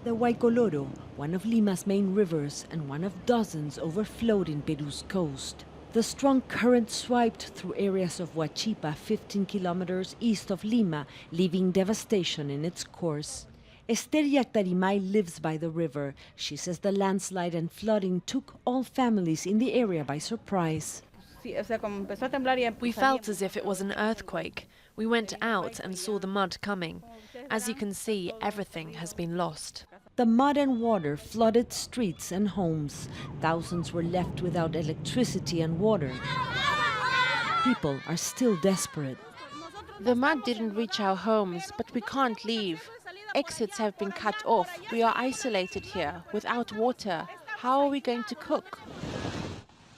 The Huaycoloro, one of Lima's main rivers and one of dozens, overflowed in Peru's coast. The strong current swiped through areas of Huachipa, 15 kilometers east of Lima, leaving devastation in its course. Esther Yactarimay lives by the river. She says the landslide and flooding took all families in the area by surprise. We felt as if it was an earthquake. We went out and saw the mud coming. As you can see, everything has been lost. The mud and water flooded streets and homes. Thousands were left without electricity and water. People are still desperate. The mud didn't reach our homes, but we can't leave. Exits have been cut off. We are isolated here, without water. How are we going to cook?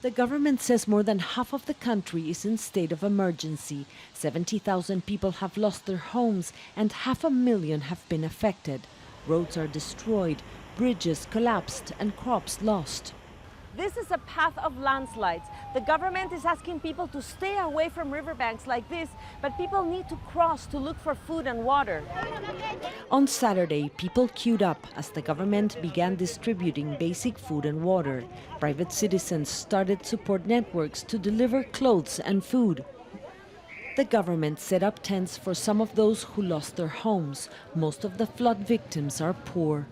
The government says more than half of the country is in state of emergency. 70,000 people have lost their homes and 500,000 have been affected. Roads are destroyed, bridges collapsed and crops lost. This is a path of landslides. The government is asking people to stay away from riverbanks like this, but people need to cross to look for food and water. On Saturday, people queued up as the government began distributing basic food and water. Private citizens started support networks to deliver clothes and food. The government set up tents for some of those who lost their homes. Most of the flood victims are poor.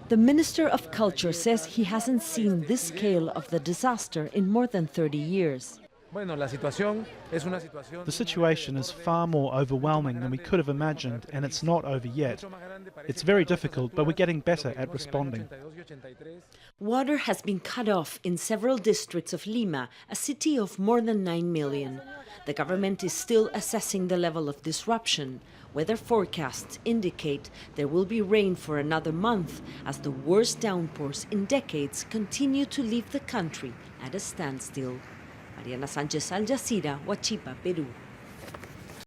The Minister of Culture says he hasn't seen this scale of the disaster in more than 30 years. The situation is far more overwhelming than we could have imagined, and it's not over yet. It's very difficult, but we're getting better at responding. Water has been cut off in several districts of Lima, a city of more than 9 million. The government is still assessing the level of disruption. Weather forecasts indicate there will be rain for another month as the worst downpours in decades continue to leave the country at a standstill. Mariana Sanchez, Jazeera, Huachipa, Peru.